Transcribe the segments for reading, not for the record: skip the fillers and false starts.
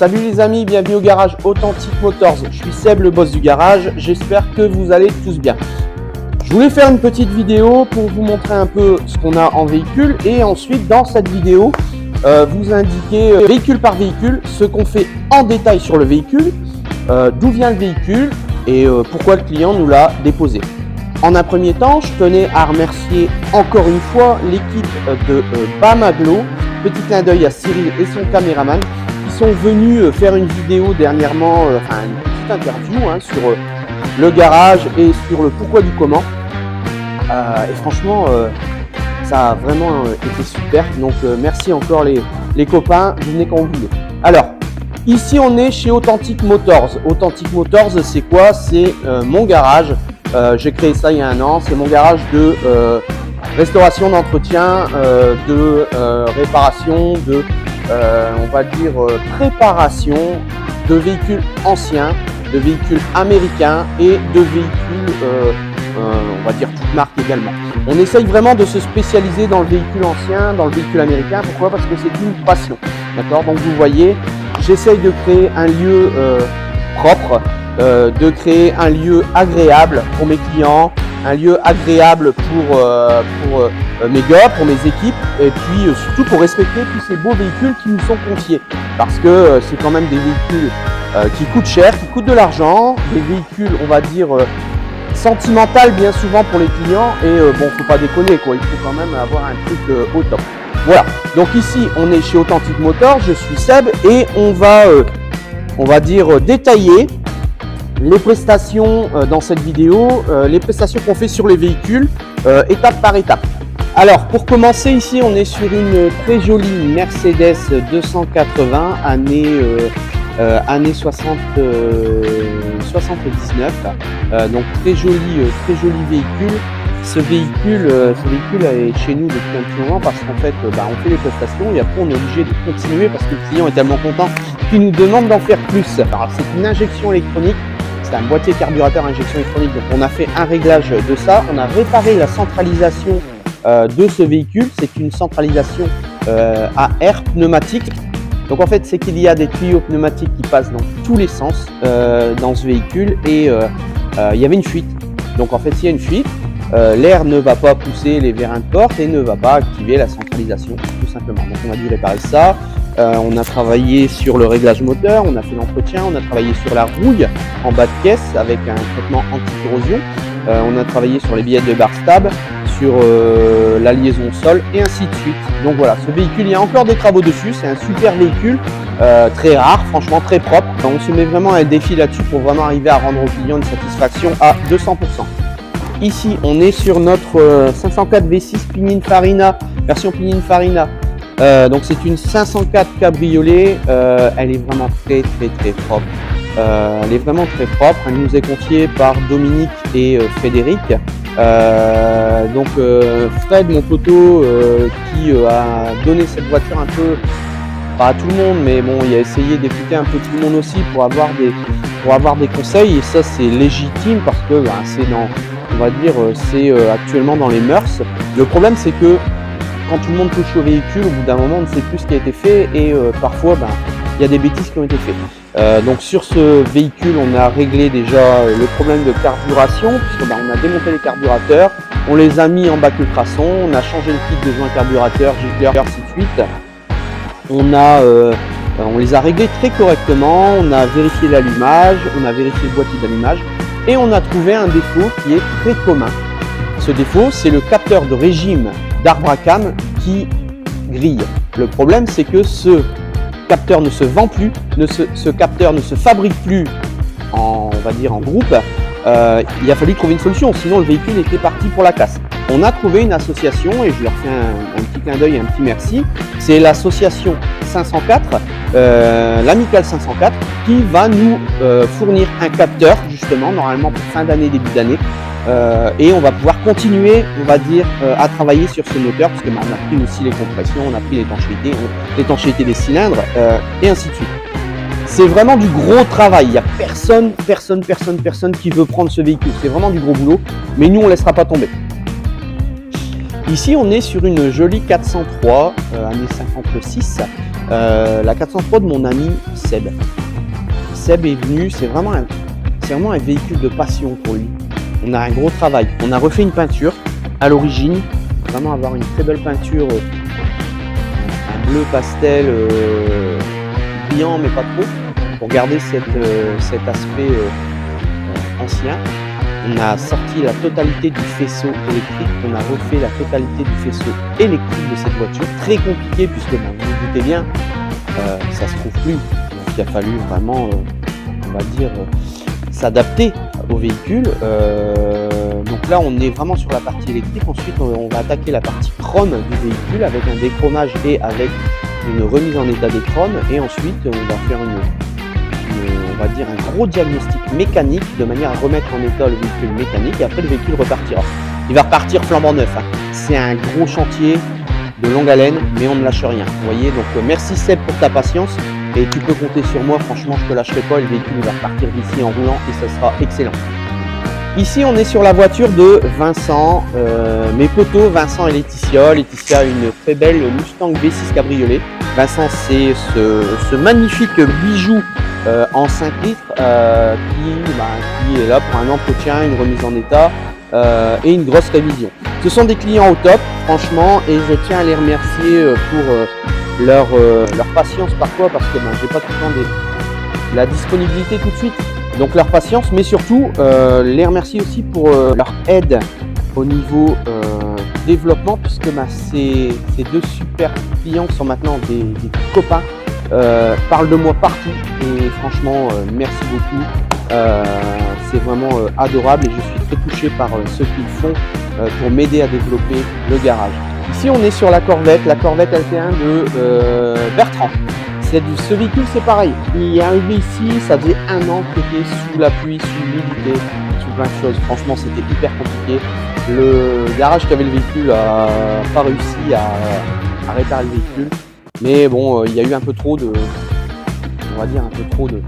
Salut les amis, bienvenue au garage Authentic Motors. Je suis Seb, le boss du garage. J'espère que vous allez tous bien. Je voulais faire une petite vidéo pour vous montrer un peu ce qu'on a en véhicule et ensuite dans cette vidéo vous indiquer véhicule par véhicule ce qu'on fait en détail sur le véhicule, d'où vient le véhicule et pourquoi le client nous l'a déposé. En un premier temps, je tenais à remercier encore une fois l'équipe de Bamaglo. Petit clin d'œil à Cyril et son caméraman qui sont venus faire une vidéo dernièrement, une petite interview sur le garage et sur le pourquoi du comment. Et franchement, ça a vraiment été super. Donc merci encore les copains, venez quand vous voulez. Alors, ici on est chez Authentic Motors. Authentic Motors, c'est quoi? C'est mon garage. J'ai créé ça il y a 1 an. C'est mon garage de restauration, d'entretien, de réparation, de on va dire préparation de véhicules anciens, de véhicules américains et de véhicules on va dire toutes marques également. On essaye vraiment de se spécialiser dans le véhicule ancien, dans le véhicule américain. Pourquoi? Parce que c'est une passion. D'accord? Donc vous voyez, j'essaye de créer un lieu propre, de créer un lieu agréable pour mes clients, un lieu agréable pour mes gars, pour mes équipes, et puis surtout pour respecter tous ces beaux véhicules qui nous sont confiés. Parce que c'est quand même des véhicules qui coûtent cher, qui coûtent de l'argent, des véhicules, on va dire, sentimentales bien souvent pour les clients, et bon, faut pas déconner quoi, il faut quand même avoir un truc au top. Voilà, donc ici on est chez Authentic Motors, je suis Seb, et on va dire détailler les prestations dans cette vidéo, les prestations qu'on fait sur les véhicules, étape par étape. Alors pour commencer, ici on est sur une très jolie Mercedes 280 année 79, donc très joli véhicule. Ce véhicule est chez nous depuis un petit moment parce qu'en fait on fait les prestations et après on est obligé de continuer parce que le client est tellement content qu'il nous demande d'en faire plus. Alors c'est une injection électronique. C'est un boîtier carburateur injection électronique, donc on a fait un réglage de ça, on a réparé la centralisation de ce véhicule. C'est une centralisation à air pneumatique. Donc en fait c'est qu'il y a des tuyaux pneumatiques qui passent dans tous les sens dans ce véhicule et il y avait une fuite. Donc en fait s'il y a une fuite, l'air ne va pas pousser les vérins de porte et ne va pas activer la centralisation tout simplement. Donc on a dû réparer ça. On a travaillé sur le réglage moteur, on a fait l'entretien, on a travaillé sur la rouille en bas de caisse avec un traitement anti-corrosion, on a travaillé sur les billettes de bar stab, sur la liaison sol et ainsi de suite. Donc voilà, ce véhicule, il y a encore des travaux dessus, c'est un super véhicule, très rare, franchement très propre. On se met vraiment un défi là-dessus pour vraiment arriver à rendre au client une satisfaction à 200%. Ici, on est sur notre 504 V6 Pininfarina, version Pininfarina. Donc c'est une 504 cabriolet, elle est vraiment très propre. Elle est vraiment très propre, elle nous est confiée par Dominique et Frédéric. Donc Fred, mon poteau, qui a donné cette voiture un peu, pas à tout le monde, mais bon, il a essayé d'écouter un peu tout le monde aussi pour avoir des conseils, et ça c'est légitime parce que c'est dans, on va dire, c'est actuellement dans les mœurs. Le problème c'est que quand tout le monde touche au véhicule, au bout d'un moment, on ne sait plus ce qui a été fait et parfois, il y a des bêtises qui ont été faites. Donc sur ce véhicule, on a réglé déjà le problème de carburation, puisque on a démonté les carburateurs, on les a mis en bac ultrason, on a changé le kit de joint carburateur, gicleur, ainsi de suite. On les a réglés très correctement, on a vérifié l'allumage, on a vérifié le boîtier d'allumage et on a trouvé un défaut qui est très commun. Ce défaut, c'est le capteur de régime d'arbre à cam qui grille. Le problème, c'est que ce capteur ne se vend plus, ce capteur ne se fabrique plus on va dire en groupe. Il a fallu trouver une solution, sinon le véhicule était parti pour la casse. On a trouvé une association et je leur fais un petit clin d'œil et un petit merci. C'est l'association 504, l'Amicale 504, qui va nous fournir un capteur justement, normalement pour fin d'année, début d'année. Et on va pouvoir continuer, on va dire, à travailler sur ce moteur, parce que on a pris aussi les compressions, on a pris l'étanchéité des cylindres, et ainsi de suite. C'est vraiment du gros travail, il n'y a personne qui veut prendre ce véhicule, c'est vraiment du gros boulot, mais nous on ne laissera pas tomber. Ici on est sur une jolie 403, année 56, la 403 de mon ami Seb. Seb est venu, c'est vraiment un véhicule de passion pour lui. On a un gros travail. On a refait une peinture à l'origine, vraiment avoir une très belle peinture, un bleu pastel brillant mais pas trop, pour garder cet aspect ancien. On a sorti la totalité du faisceau électrique, on a refait la totalité du faisceau électrique de cette voiture. Très compliqué puisque vous vous doutez bien, ça se trouve plus. Donc il a fallu vraiment, on va dire, s'adapter au véhicule. Donc là on est vraiment sur la partie électrique. Ensuite on va attaquer la partie chrome du véhicule avec un déchromage et avec une remise en état des chromes. Et ensuite on va faire on va dire un gros diagnostic mécanique de manière à remettre en état le véhicule mécanique et après le véhicule repartira. Il va repartir flambant neuf, hein. C'est un gros chantier de longue haleine mais on ne lâche rien. Vous voyez, donc merci Seb pour ta patience et tu peux compter sur moi, franchement je ne te lâcherai pas, le véhicule va repartir d'ici en roulant et ça sera excellent. Ici on est sur la voiture de Vincent, mes potos Vincent et Laetitia. Laetitia a une très belle Mustang V6 cabriolet. Vincent c'est ce magnifique bijou en 5 litres qui est là pour un entretien, une remise en état et une grosse révision. Ce sont des clients au top franchement et je tiens à les remercier pour leur patience parfois parce que j'ai pas tout le temps la disponibilité tout de suite. Donc leur patience, mais surtout les remercier aussi pour leur aide au niveau développement, puisque ces deux super clients qui sont maintenant des copains parlent de moi partout et franchement merci beaucoup. C'est vraiment adorable et je suis très touché par ce qu'ils font pour m'aider à développer le garage. Ici on est sur la Corvette LT1 de Bertrand. Ce véhicule c'est pareil, il est arrivé ici, ça faisait un an qu'il était sous la pluie, sous l'humidité, sous plein de choses, franchement c'était hyper compliqué. Le garage qui avait le véhicule n'a pas réussi à réparer le véhicule, mais bon il y a eu un peu trop de, on va dire un peu trop de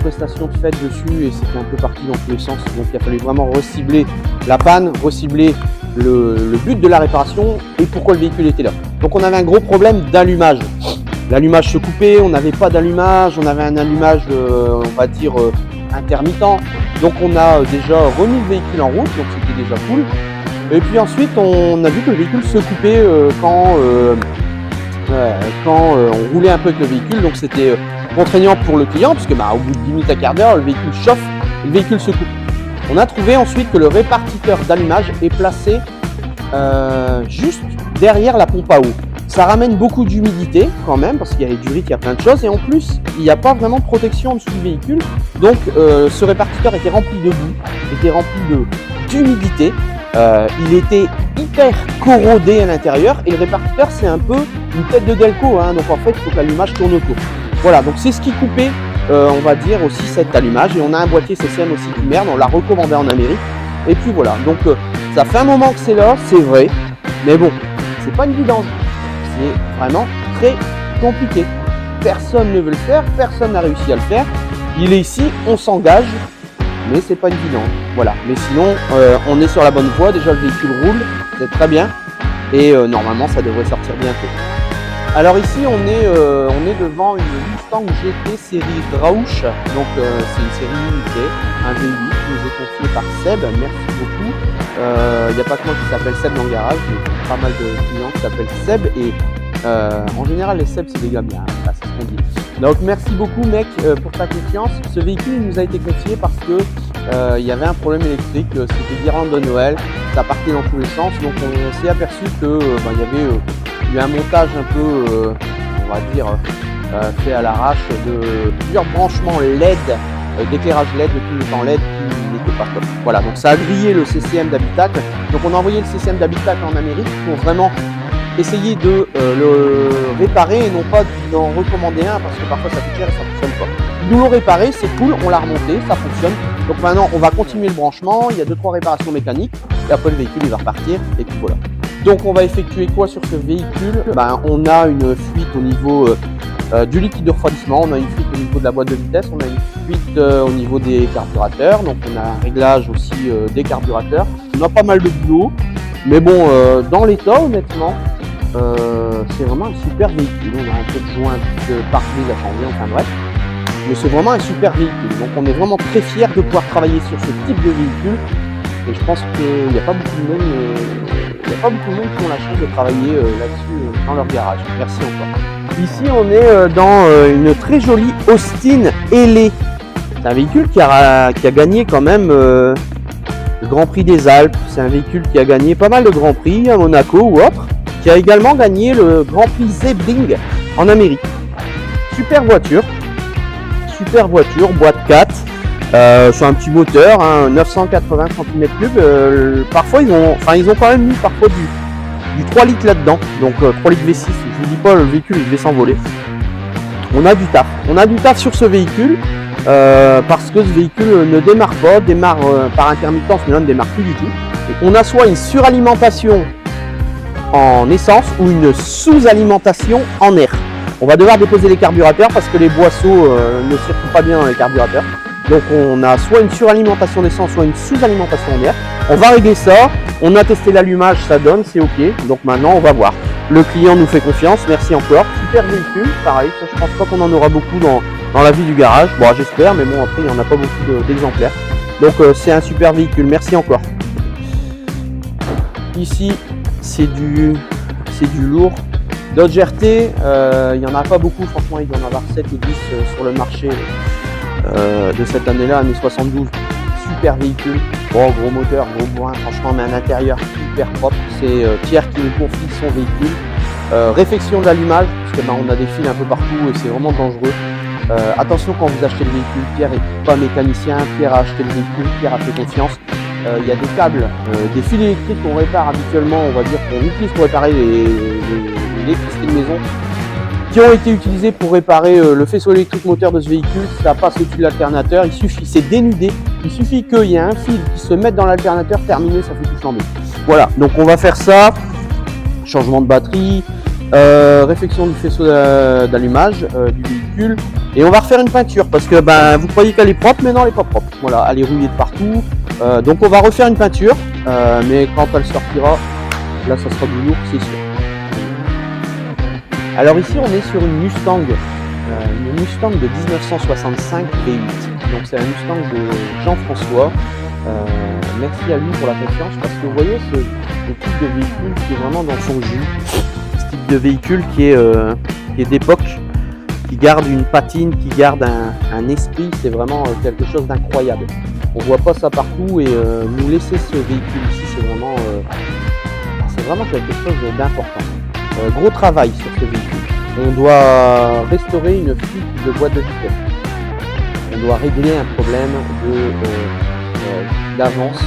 prestations de faites dessus et c'était un peu parti dans tous les sens, donc il a fallu vraiment recibler la panne, recibler le but de la réparation et pourquoi le véhicule était là. Donc on avait un gros problème d'allumage. L'allumage se coupait, on n'avait pas d'allumage, on avait un allumage on va dire intermittent. Donc on a déjà remis le véhicule en route, donc c'était déjà cool. Et puis ensuite on a vu que le véhicule se coupait quand on roulait un peu avec le véhicule. Donc c'était contraignant pour le client puisque au bout de 10 minutes à quart d'heure le véhicule chauffe et le véhicule se coupe. On a trouvé ensuite que le répartiteur d'allumage est placé juste derrière la pompe à eau. Ça ramène beaucoup d'humidité quand même parce qu'il y a les durites, il y a plein de choses et en plus il n'y a pas vraiment de protection en dessous du véhicule. Donc ce répartiteur était rempli de boue, était rempli d'humidité, il était hyper corrodé à l'intérieur et le répartiteur c'est un peu une tête de Delco, hein, donc en fait il faut que l'allumage tourne autour. Voilà, donc c'est ce qui coupait on va dire aussi cet allumage et on a un boîtier CCM aussi qui merde, on l'a recommandé en Amérique et puis voilà, donc ça fait un moment que c'est là, c'est vrai, mais bon, c'est pas une vidange, c'est vraiment très compliqué. Personne ne veut le faire, personne n'a réussi à le faire, il est ici, on s'engage, mais c'est pas une vidange, voilà. Mais sinon, on est sur la bonne voie, déjà le véhicule roule, c'est très bien et normalement ça devrait sortir bientôt. Alors ici on est devant une Mustang GT série Rauch, donc c'est une série limitée, un V8 qui nous est confié par Seb, merci beaucoup. Il n'y a pas que moi qui s'appelle Seb dans le garage, mais pas mal de clients qui s'appellent Seb et en général les Seb c'est des gars bien, hein, c'est ce qu'on dit. Donc merci beaucoup mec pour ta confiance. Ce véhicule nous a été confié parce que il y avait un problème électrique, c'était guirlande de Noël, ça partait dans tous les sens, donc on s'est aperçu que il y avait eu un montage un peu, on va dire, fait à l'arrache de plusieurs branchements LED, d'éclairage LED, de clignotants LED qui n'étaient pas top. Voilà, donc ça a grillé le CCM d'habitacle. Donc on a envoyé le CCM d'habitacle en Amérique pour vraiment essayer de le réparer et non pas d'en recommander un parce que parfois ça coûte cher et ça ne fonctionne pas. Ils nous l'ont réparé, c'est cool, on l'a remonté, ça fonctionne. Donc maintenant on va continuer le branchement, il y a 2-3 réparations mécaniques et après le véhicule il va repartir et puis voilà. Donc on va effectuer quoi sur ce véhicule? On a une fuite au niveau du liquide de refroidissement, on a une fuite au niveau de la boîte de vitesse, on a une fuite au niveau des carburateurs, donc on a un réglage aussi des carburateurs. On a pas mal de boulot, mais bon, dans l'état honnêtement, c'est vraiment un super véhicule. On a un peu de joint, de pare-brise à changer, enfin bref. Mais c'est vraiment un super véhicule. Donc on est vraiment très fiers de pouvoir travailler sur ce type de véhicule. Et je pense qu'il n'y a pas beaucoup de monde, qui ont la chance de travailler là-dessus dans leur garage. Merci encore. Ici on est dans une très jolie Austin Ailey. C'est un véhicule qui a gagné quand même le Grand Prix des Alpes. C'est un véhicule qui a gagné pas mal de Grands Prix à Monaco ou autre. Qui a également gagné le Grand Prix Sebring en Amérique. Super voiture, boîte 4. C'est un petit moteur, hein, 980 cm3. Parfois ils ont quand même mis parfois du 3 litres là-dedans. Donc 3 litres V6, je vous dis pas, le véhicule il devait s'envoler. On a du taf sur ce véhicule. Parce que ce véhicule ne démarre pas, démarre par intermittence, mais là ne démarre plus du tout. Et on a soit une suralimentation en essence ou une sous-alimentation en air. On va devoir déposer les carburateurs parce que les boisseaux ne circulent pas bien dans les carburateurs. Donc on a soit une suralimentation d'essence, soit une sous-alimentation en air. On va régler ça, on a testé l'allumage, ça donne, c'est ok. Donc maintenant on va voir. Le client nous fait confiance, merci encore. Super véhicule, pareil, ça, je pense pas qu'on en aura beaucoup dans la vie du garage. Bon, j'espère, mais bon, après il n'y en a pas beaucoup d'exemplaires. Donc c'est un super véhicule, merci encore. Ici c'est du lourd. Dodge RT, il n'y en a pas beaucoup, franchement il doit y en avoir 7 ou 10 sur le marché de cette année-là, année 72. Super véhicule, bon, gros moteur, gros bourrin, franchement, mais un intérieur hyper propre. C'est Pierre qui nous confie son véhicule. Réfection d'allumage, parce que on a des fils un peu partout et c'est vraiment dangereux. Attention quand vous achetez le véhicule, Pierre n'est pas mécanicien, Pierre a acheté le véhicule, Pierre a fait confiance. Il y a des câbles, des fils électriques qu'on répare habituellement, on va dire qu'on utilise pour réparer l'électricité de maison, qui ont été utilisés pour réparer le faisceau électrique moteur de ce véhicule. Ça passe au-dessus de l'alternateur, c'est dénudé, il suffit qu'il y ait un fil qui se mette dans l'alternateur, terminé, ça fait tout flamber. Voilà, donc on va faire ça, changement de batterie, réfection du faisceau d'allumage du véhicule, et on va refaire une peinture, parce que vous croyez qu'elle est propre, mais non, elle n'est pas propre. Voilà, elle est rouillée de partout, donc on va refaire une peinture, mais quand elle sortira, là ça sera du lourd, c'est sûr. Alors ici on est sur une Mustang de 1965 V8. Donc c'est un Mustang de Jean-François. Merci à lui pour la confiance parce que vous voyez ce type de véhicule qui est vraiment dans son jus. Ce type de véhicule qui est d'époque, qui garde une patine, qui garde un esprit, c'est vraiment quelque chose d'incroyable. On voit pas ça partout et nous laisser ce véhicule ici, c'est vraiment quelque chose d'important. Gros travail sur ce véhicule. On doit restaurer une fuite de boîte de vitesse. On doit régler un problème d'avance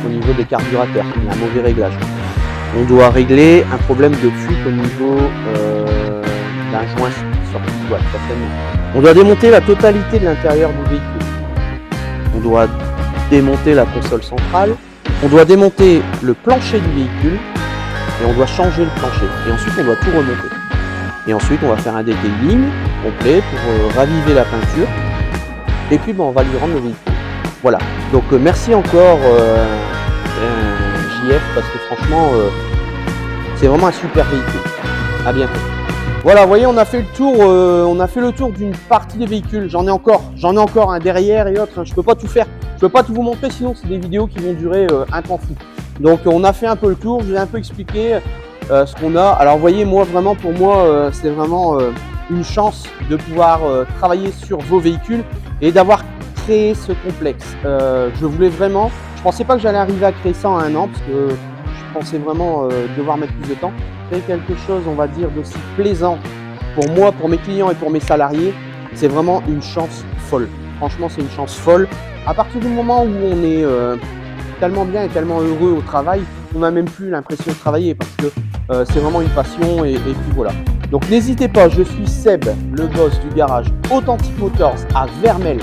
au niveau des carburateurs. Il y a un mauvais réglage. On doit régler un problème de fuite au niveau d'un joint sorti de boîte. On doit démonter la totalité de l'intérieur du véhicule. On doit démonter la console centrale. On doit démonter le plancher du véhicule. Et on doit changer le plancher. Et ensuite, on doit tout remonter. Et ensuite, on va faire un detailing complet pour raviver la peinture. Et puis, on va lui rendre le véhicule. Voilà. Donc, merci encore JF, parce que franchement, c'est vraiment un super véhicule. À bientôt. Voilà, vous voyez, on a fait le tour d'une partie des véhicules. J'en ai encore un derrière et autres. Je peux pas tout faire. Je peux pas tout vous montrer, sinon c'est des vidéos qui vont durer un temps fou. Donc on a fait un peu le tour, je vous ai un peu expliqué ce qu'on a. Alors vous voyez, moi vraiment, pour moi, c'est vraiment une chance de pouvoir travailler sur vos véhicules et d'avoir créé ce complexe. Je voulais vraiment, je pensais pas que j'allais arriver à créer ça en un an, parce que je pensais vraiment devoir mettre plus de temps. Créer quelque chose, on va dire, d'aussi plaisant pour moi, pour mes clients et pour mes salariés, c'est vraiment une chance folle. Franchement, c'est une chance folle. À partir du moment où on est tellement bien et tellement heureux au travail, on n'a même plus l'impression de travailler parce que c'est vraiment une passion et puis voilà. Donc n'hésitez pas, je suis Seb, le boss du garage Authentic Motors à Vermelles,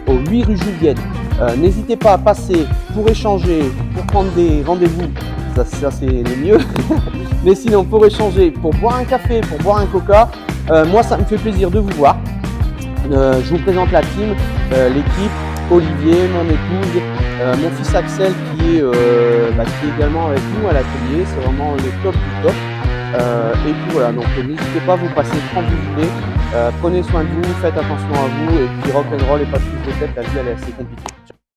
au 8 rue Julienne. N'hésitez pas à passer pour échanger, pour prendre des rendez-vous, ça c'est le mieux. Mais sinon, pour échanger, pour boire un café, pour boire un coca, moi ça me fait plaisir de vous voir. Je vous présente la team, l'équipe, Olivier, mon épouse, mon fils Axel qui est également avec nous à l'atelier. C'est vraiment le top du top. Et puis voilà, donc n'hésitez pas, vous passez quand vous voulez. Prenez soin de vous, faites attention à vous, et puis rock'n'roll et pas de prise de tête, la vie elle est assez compliquée.